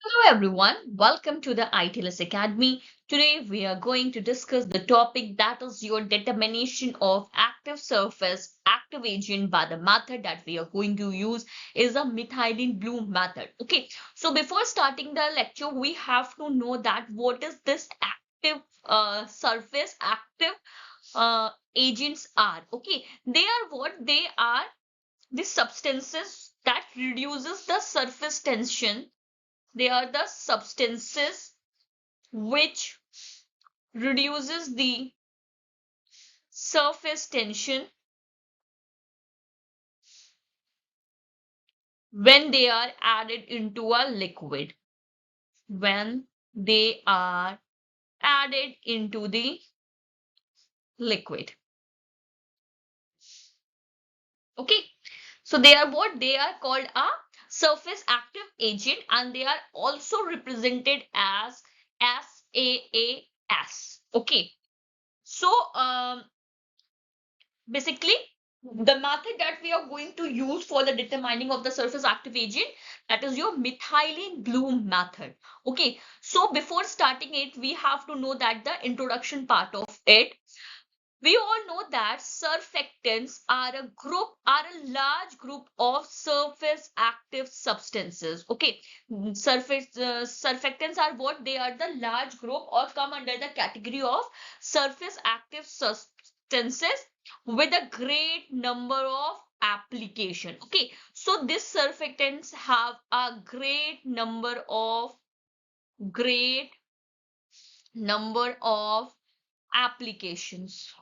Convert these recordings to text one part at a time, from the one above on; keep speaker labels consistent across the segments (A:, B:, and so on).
A: Hello everyone, welcome to the ITLS Academy. Today we are going to discuss the topic that is your determination of active surface active agent by the method that we are going to use is a methylene blue method. Okay, so before starting the lecture, we have to know that what is this active surface active agents are. Okay, they are what they are the substances that reduces the surface tension. They are the substances which reduces the surface tension when they are added into a liquid. When they are added into the liquid. Okay. So they are what? They are called a surface active agent and they are also represented as SAAS. Okay. So basically, the method that we are going to use for the determining of the surface active agent, that is your methylene blue method. Okay, so before starting it, we have to know that the introduction part of it. We all know that surfactants are a large group of surface active substances. Okay, surfactants are what? They are the large group or come under the category of surface active substances with a great number of application. Okay, so these surfactants have a great number of applications.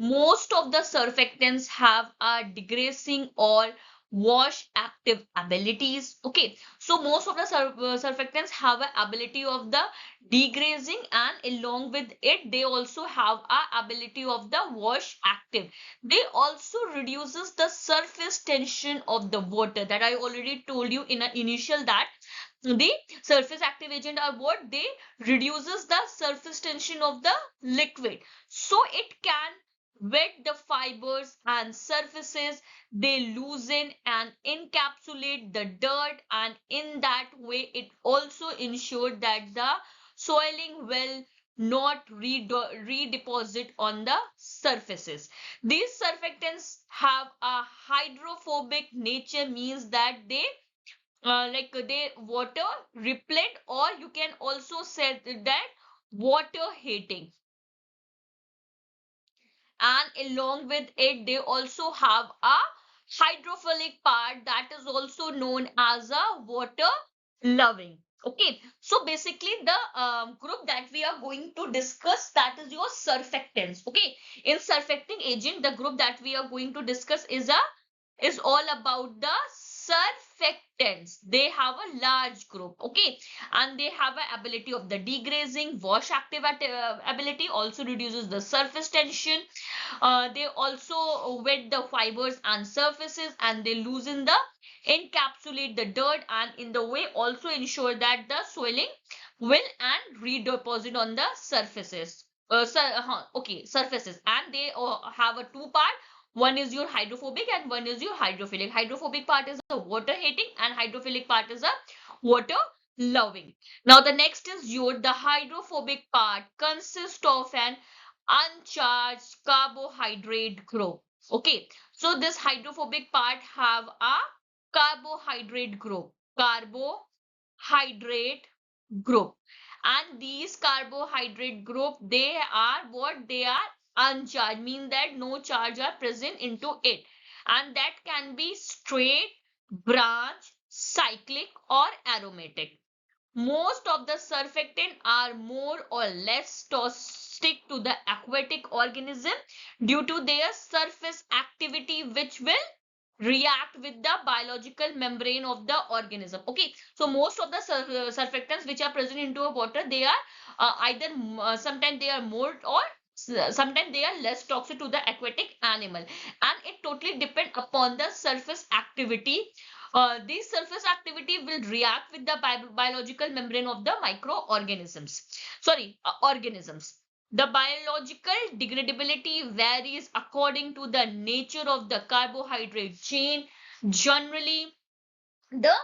A: Most of the surfactants have a degrading or wash active abilities. Okay, so most of the surfactants have an ability of the degrading, and along with it they also have a ability of the wash active. They also reduces the surface tension of the water, that I already told you in an initial, that the surface active agent are what? They reduces the surface tension of the liquid, so it can wet the fibers and surfaces. They loosen and encapsulate the dirt, and in that way it also ensured that the soiling will not redeposit on the surfaces. These surfactants have a hydrophobic nature, means that they they water repellent, or you can also say that water hating, and along with it they also have a hydrophilic part, that is also known as a water loving. Okay, so basically the group that we are going to discuss, that is your surfactants. Okay, in surfacting agent, the group that we are going to discuss is all about the surfactants. They have a large group. Okay, and they have an ability of the degrazing, wash active ability, also reduces the surface tension. They also wet the fibers and surfaces, and they loosen the encapsulate the dirt, and in the way also ensure that the swelling will and redeposit on the surfaces. Okay, surfaces, and they have a two part. One is your hydrophobic and one is your hydrophilic. Hydrophobic part is the water hating and hydrophilic part is a water loving. Now the next is your the hydrophobic part consists of an uncharged carbohydrate group. Okay, so this hydrophobic part have a carbohydrate group. Carbohydrate group. And these carbohydrate group, they are what? They are uncharged, mean that no charge are present into it. And that can be straight, branch, cyclic or aromatic. Most of the surfactant are more or less toxic to the aquatic organism due to their surface activity, which will react with the biological membrane of the organism. Okay, so most of the surfactants which are present into a water, they are either sometimes they are more, or sometimes they are less toxic to the aquatic animal, and it totally depend upon the surface activity. This surface activity will react with the biological membrane of the microorganisms, sorry, organisms. The biological degradability varies according to the nature of the carbohydrate chain. Generally, the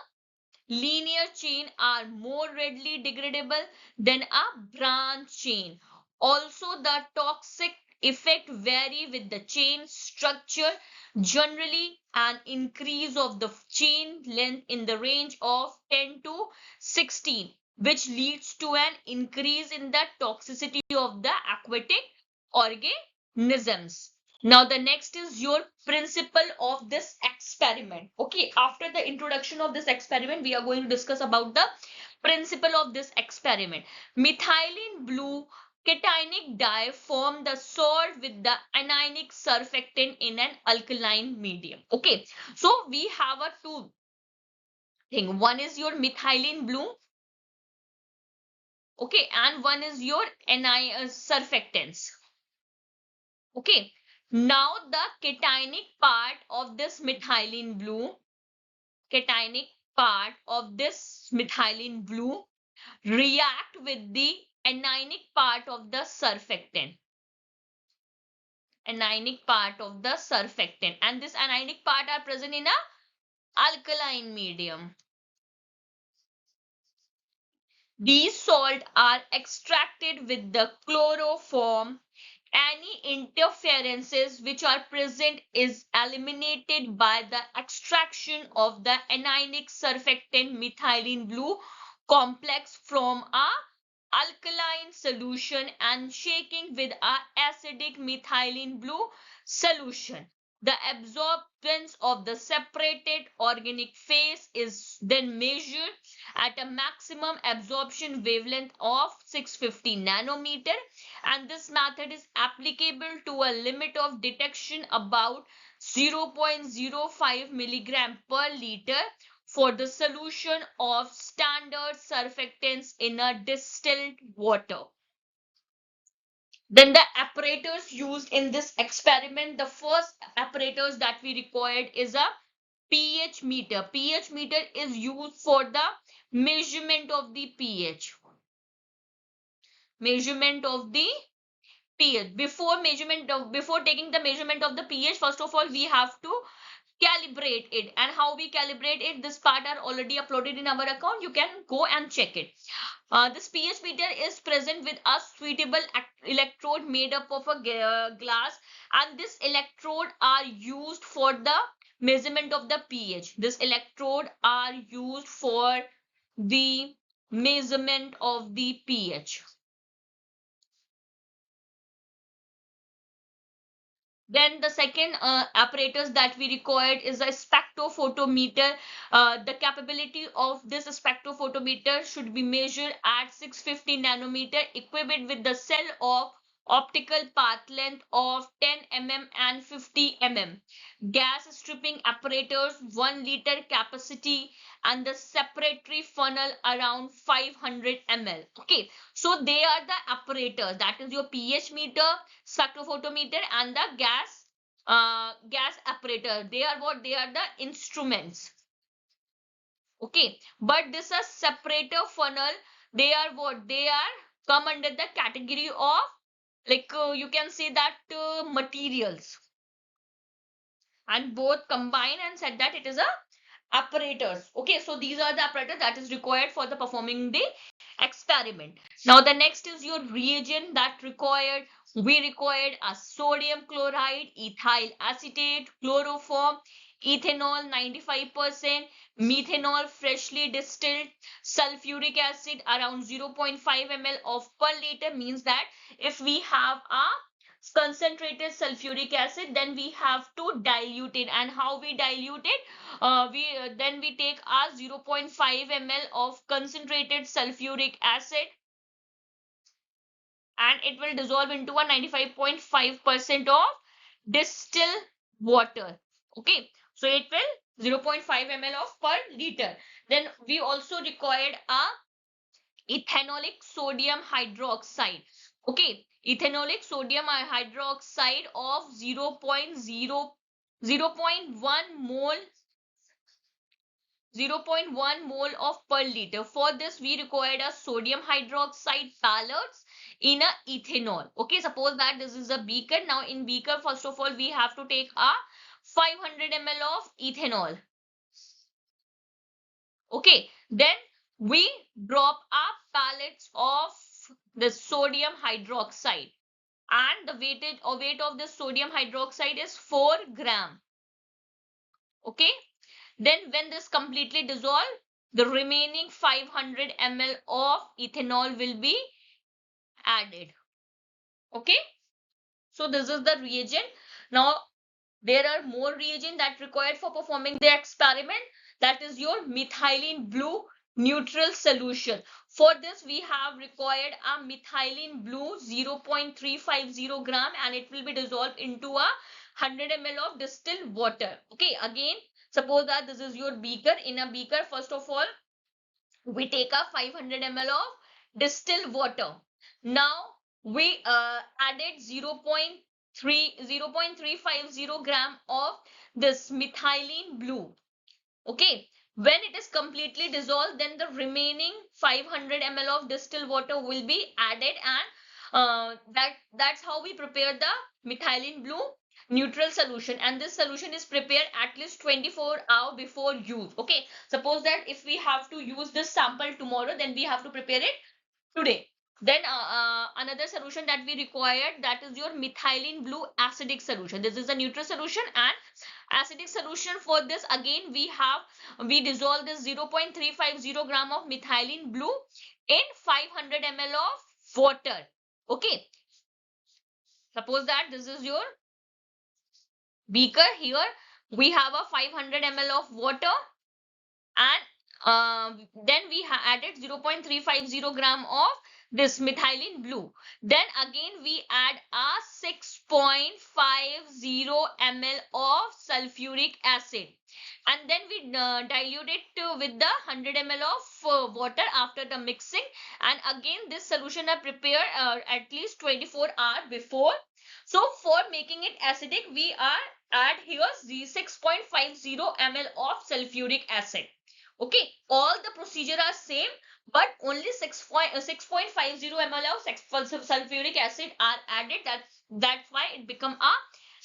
A: Linear chain are more readily degradable than a branch chain. Also, the toxic effect vary with the chain structure. Generally, an increase of the chain length in the range of 10 to 16, which leads to an increase in the toxicity of the aquatic organisms. Now, the next is your principle of this experiment. Okay, after the introduction of this experiment, we are going to discuss about the principle of this experiment. Methylene blue cationic dye form the salt with the anionic surfactant in an alkaline medium. Okay, so we have a two thing. One is your methylene blue, okay, and one is your surfactants. Okay, now the cationic part of this methylene blue, cationic part of this methylene blue react with the anionic part of the surfactant. Anionic part of the surfactant, and this anionic part are present in a alkaline medium. These salts are extracted with the chloroform. Any interferences which are present is eliminated by the extraction of the anionic surfactant methylene blue complex from a alkaline solution and shaking with a acidic methylene blue solution. The absorbance of the separated organic phase is then measured at a maximum absorption wavelength of 650 nanometer, and this method is applicable to a limit of detection about 0.05 milligram per liter for the solution of standard surfactants in a distilled water. Then the apparatus used in this experiment, the first apparatus that we required is a pH meter. pH meter is used for the measurement of the pH. Measurement of the pH. Before taking the measurement of the pH, first of all, we have to calibrate it. And how we calibrate it, this part are already uploaded in our account. You can go and check it. This pH meter is present with a suitable electrode made up of a glass, and this electrode are used for the measurement of the pH. This electrode are used for the measurement of the pH. Then the second apparatus that we required is a spectrophotometer. The capability of this spectrophotometer should be measured at 650 nanometer, equipped with the cell of optical path length of 10 mm and 50 mm. Gas stripping apparatus, 1 liter capacity, and the separatory funnel around 500 ml. Okay, so they are the apparatus, that is your pH meter, spectrophotometer, and the gas apparatus. They are what? They are the instruments. Okay, but this is separator funnel. They are what? They are come under the category of, like, you can say that materials, and both combine and said that it is a apparatus. Okay, so these are the apparatus that is required for the performing the experiment. Now the next is your reagent that required. We required a sodium chloride, ethyl acetate, chloroform, ethanol 95%, methanol freshly distilled, sulfuric acid around 0.5 ml of per liter. Means that if we have a concentrated sulfuric acid, then we have to dilute it. And how we dilute it? Then we take our 0.5 ml of concentrated sulfuric acid, and it will dissolve into a 95.5% of distilled water. Okay, so it will 0.5 ml of per liter. Then we also required a ethanolic sodium hydroxide. Okay, ethanolic sodium hydroxide of 0.1 mole, 0.1 mole of per liter. For this, we required a sodium hydroxide pellets in a ethanol. Okay, suppose that this is a beaker. Now in beaker, first of all, we have to take a 500 ml of ethanol. Okay, then we drop our pellets of the sodium hydroxide, and the weight of the sodium hydroxide is 4 gram. Okay, then when this completely dissolved, the remaining 500 ml of ethanol will be added. Okay, so this is the reagent. Now there are more reagents that required for performing the experiment. That is your methylene blue neutral solution. For this we have required a methylene blue 0.350 gram, and it will be dissolved into a 100 ml of distilled water. Okay, again, suppose that this is your beaker. In a beaker, first of all, we take a 500 ml of distilled water. Now we added 0.350 gram of this methylene blue. Okay, when it is completely dissolved, then the remaining 500 ml of distilled water will be added, and that's how we prepare the methylene blue neutral solution. And this solution is prepared at least 24 hours before use. Okay, suppose that if we have to use this sample tomorrow, then we have to prepare it today. Then another solution that we required, that is your methylene blue acidic solution. This is a neutral solution, and acidic solution for this, again we dissolve this 0.350 gram of methylene blue in 500 ml of water. Okay, suppose that this is your beaker. Here we have a 500 ml of water, and then we added 0.350 gram of this methylene blue. Then again we add a 6.50 ml of sulfuric acid, and then we dilute it with the 100 ml of water after the mixing. And again this solution are prepared at least 24 hours before. So for making it acidic, we are add here the 6.50 ml of sulfuric acid. Okay, all the procedure are same, but only 6.50 ml of sulfuric acid are added. That's why it become a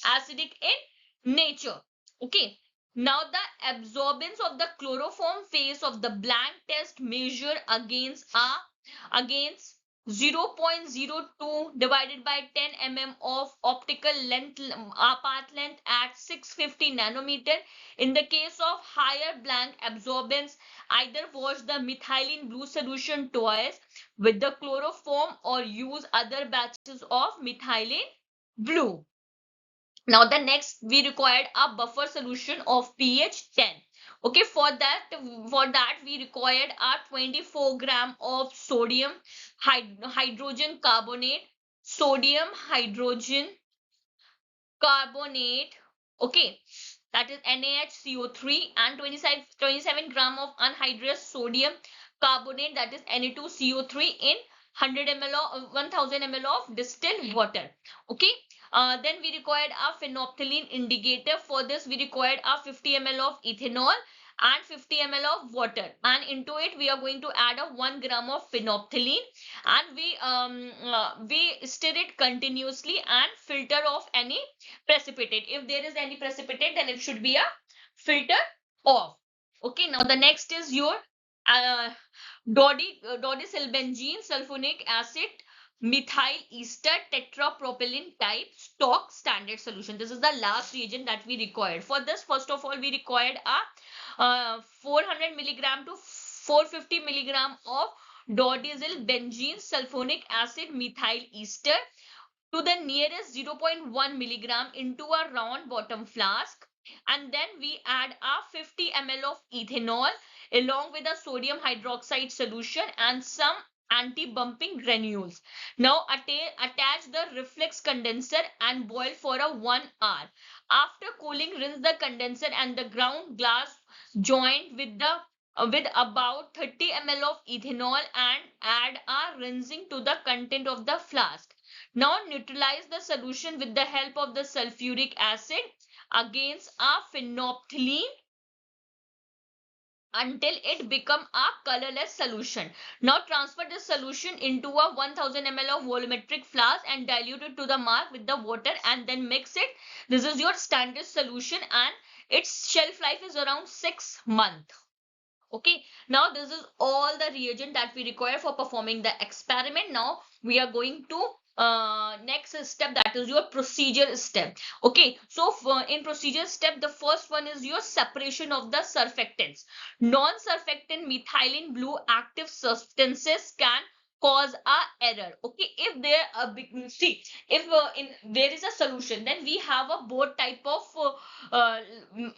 A: acidic in nature. Okay, now the absorbance of the chloroform phase of the blank test measure against 0.02 divided by 10 of optical length, path length at 650 nanometer. In the case of higher blank absorbance, either wash the methylene blue solution twice with the chloroform or use other batches of methylene blue. Now the next we required a buffer solution of pH 10. Okay, for that we required a 24 gram of sodium hydrogen carbonate, sodium hydrogen carbonate. Okay, that is NaHCO3, and 27 gram of anhydrous sodium carbonate, that is Na2CO3, in 100 ml of 1000 ml of distilled water. Okay, then we required a phenolphthalein indicator. For this we required a 50 ml of ethanol and 50 ml of water, and into it we are going to add a 1 gram of phenolphthalein, and we stir it continuously and filter off any precipitate. If there is any precipitate, then it should be a filter off. Okay, now the next is your uh, dodicylbenzene sulfonic acid methyl ester tetrapropylene type stock standard solution. This is the last reagent that we required. For this, first of all, we required a 400 milligram to 450 milligram of dodicylbenzene sulfonic acid methyl ester to the nearest 0.1 milligram into a round bottom flask, and then we add a 50 ml of ethanol along with a sodium hydroxide solution and some anti-bumping granules. Now attach the reflex condenser and boil for a 1 hour. After cooling, rinse the condenser and the ground glass joint with about 30 ml of ethanol and add a rinsing to the content of the flask. Now neutralize the solution with the help of the sulfuric acid against a phenolphthalein until it become a colorless solution. Now transfer this solution into a 1000 ml of volumetric flask and dilute it to the mark with the water, and then mix it. This is your standard solution, and its shelf life is around 6 months. Okay, now this is all the reagent that we require for performing the experiment. Now we are going to next step, that is your procedure step. Okay, so for, in procedure step, the first one is your separation of the surfactants. Non-surfactant methylene blue active substances can cause a error. Okay, if there a big see, if in there is a solution, then we have a both type of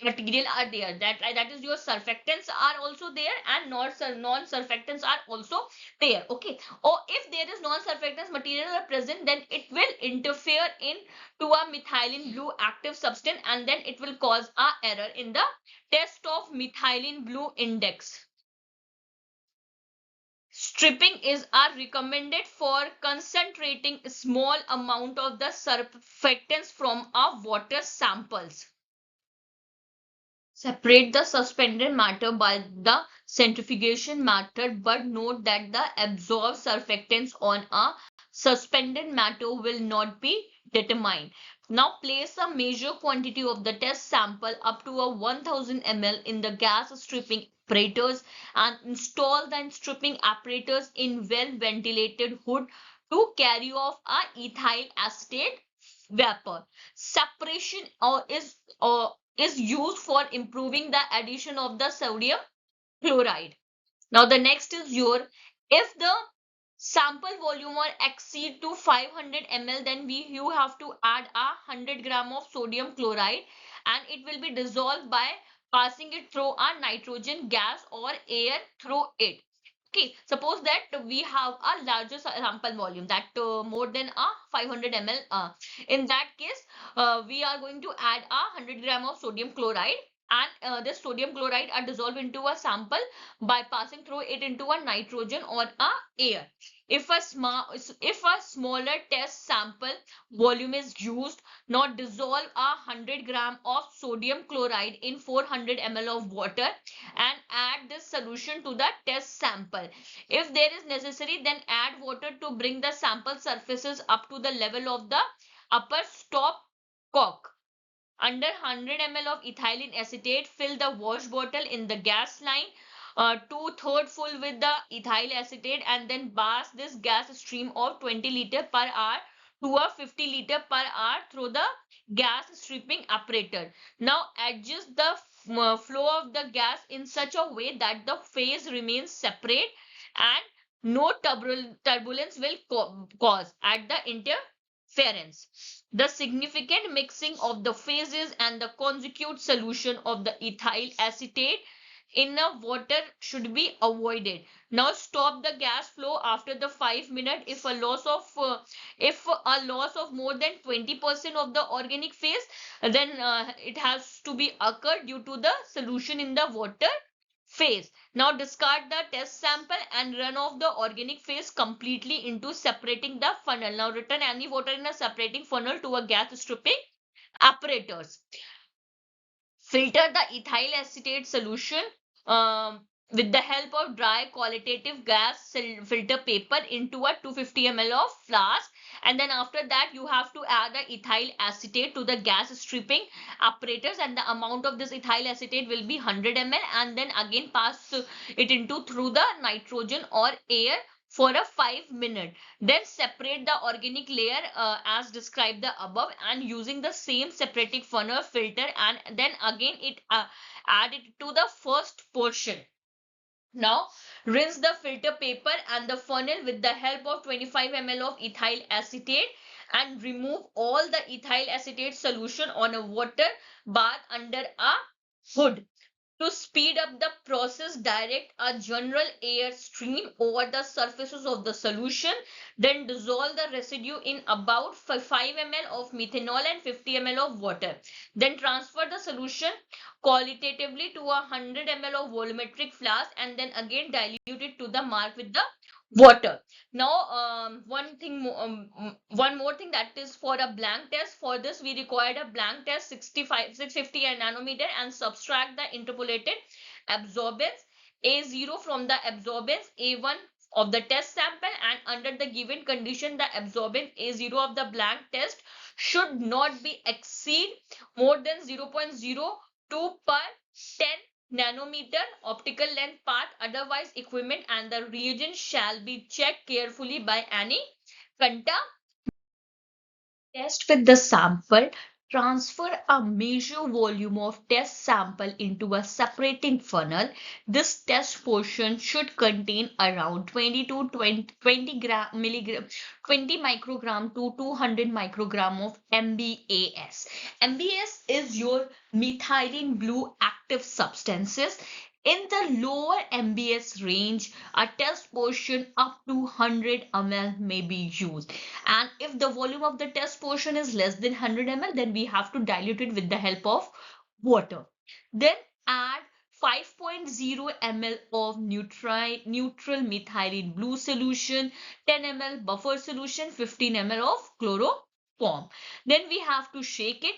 A: material are there, that is your surfactants are also there, and non-surfactants are also there. Okay, or if there is non-surfactants material are present, then it will interfere in to a methylene blue active substance, and then it will cause a error in the test of methylene blue index. Stripping is are recommended for concentrating a small amount of the surfactants from our water samples. Separate the suspended matter by the centrifugation method, but note that the absorbed surfactants on a suspended matter will not be determined. Now place a measured quantity of the test sample up to a 1000 ml in the gas stripping apparatus and install the stripping apparatus in well ventilated hood to carry off a ethyl acetate vapor. Separation is used for improving the addition of the sodium chloride. Now the next is your, if the sample volume or exceed to 500 ml, then you have to add a 100 gram of sodium chloride, and it will be dissolved by passing it through a nitrogen gas or air through it. Okay, suppose that we have a larger sample volume, that more than a 500 ml. In that case, we are going to add a 100 gram of sodium chloride, and this sodium chloride are dissolved into a sample by passing through it into a nitrogen or a air. If a smaller test sample volume is used, now dissolve a 100 gram of sodium chloride in 400 ml of water and add this solution to the test sample. If there is necessary, then add water to bring the sample surfaces up to the level of the upper stop cock. Under 100 ml of ethylene acetate, fill the wash bottle in the gas line, 2/3 full with the ethyl acetate, and then pass this gas stream of 20 liter per hour to a 50 liter per hour through the gas stripping apparatus. Now adjust the flow of the gas in such a way that the phase remains separate and no turbulence will cause at the interference. The significant mixing of the phases and the conjugate solution of the ethyl acetate in a water should be avoided. Now stop the gas flow after the 5 minutes if a loss of more than 20% of the organic phase, then it has to be occurred due to the solution in the water phase. Now discard the test sample and run off the organic phase completely into separating the funnel. Now return any water in a separating funnel to a gas stripping apparatus. Filter the ethyl acetate solution with the help of dry qualitative gas filter paper into a 250 ml of flask, and then after that you have to add the ethyl acetate to the gas stripping apparatus, and the amount of this ethyl acetate will be 100 ml, and then again pass it into through the nitrogen or air for a 5 minute. Then separate the organic layer as described the above, and using the same separating funnel filter, and then again it add it to the first portion. Now rinse the filter paper and the funnel with the help of 25 ml of ethyl acetate, and remove all the ethyl acetate solution on a water bath under a hood. To speed up the process, direct a general air stream over the surfaces of the solution, then dissolve the residue in about 5 ml of methanol and 50 ml of water. Then transfer the solution qualitatively to a 100 ml of volumetric flask, and then again dilute it to the mark with the water. Now one more thing, that is for a blank test. For this we required a blank test 650 nanometer, and subtract the interpolated absorbance A0 from the absorbance A1 of the test sample, and under the given condition the absorbance A0 of the blank test should not be exceed more than 0.02 per 10 nanometer, optical length part, otherwise equipment and the reagent shall be checked carefully by any contact. Test with the sample. Transfer a measure volume of test sample into a separating funnel. This test portion should contain around 20 to 20 gram, milligram, 20 microgram to 200 microgram of MBAS. MBAS is your methylene blue active substances. In the lower MBS range, a test portion up to 100 ml may be used. And if the volume of the test portion is less than 100 ml, then we have to dilute it with the help of water. Then add 5.0 ml of neutral methylene blue solution, 10 ml buffer solution, 15 ml of chloroform. Then we have to shake it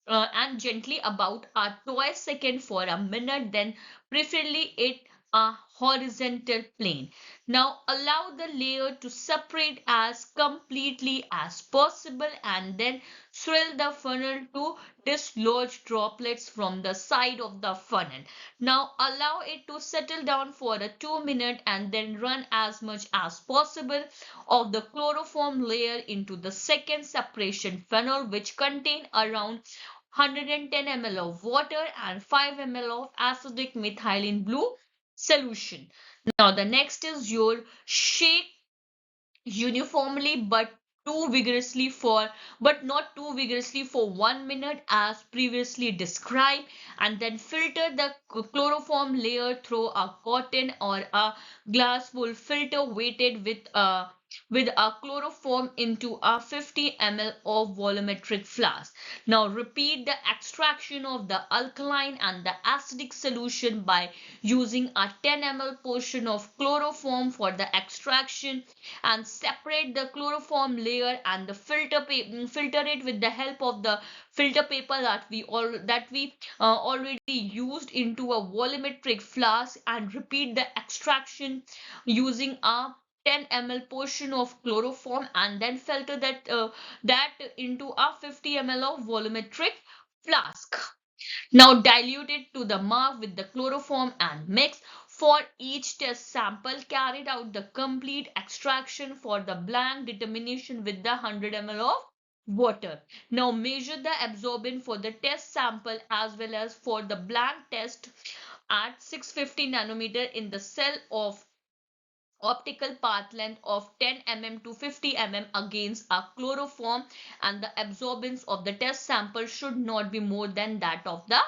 A: and gently about twice second for a minute, then preferably it a horizontal plane. Now allow the layer to separate as completely as possible and then swirl the funnel to dislodge droplets from the side of the funnel. Now allow it to settle down for a 2 minute and then run as much as possible of the chloroform layer into the second separation funnel, which contain around 110 ml of water and 5 ml of acidic methylene blue solution. Now the next is your shake uniformly but not too vigorously for 1 minute as previously described, and then filter the chloroform layer through a cotton or a glass wool filter weighted with a chloroform into a 50 ml of volumetric flask. Now repeat the extraction of the alkaline and the acidic solution by using a 10 ml portion of chloroform for the extraction, and separate the chloroform layer and the filter it with the help of the filter paper that we already used into a volumetric flask, and repeat the extraction using a 10 ml portion of chloroform and then filter that into a 50 ml of volumetric flask. Now dilute it to the mark with the chloroform and mix. For each test sample, carried out the complete extraction for the blank determination with the 100 ml of water. Now measure the absorbance for the test sample as well as for the blank test at 650 nanometer in the cell of optical path length of 10 mm to 50 mm against a chloroform, and the absorbance of the test sample should not be more than that of the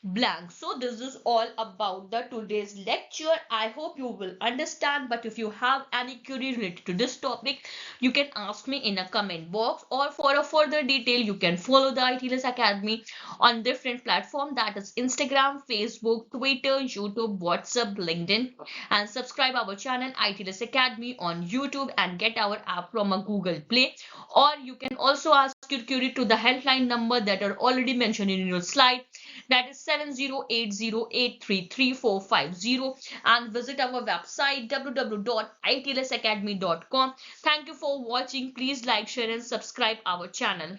A: blank. So this is all about the today's lecture. I hope you will understand, but if you have any query related to this topic, you can ask me in a comment box, or for a further detail you can follow the ITLS Academy on different platforms, that is Instagram, Facebook, Twitter, YouTube, WhatsApp, LinkedIn, and subscribe our channel ITLS Academy on YouTube and get our app from a Google Play. Or you can also ask your query to the helpline number that are already mentioned in your slide, that is 7080833450, and visit our website www.itlsacademy.com. Thank you for watching. Please like, share and subscribe our channel.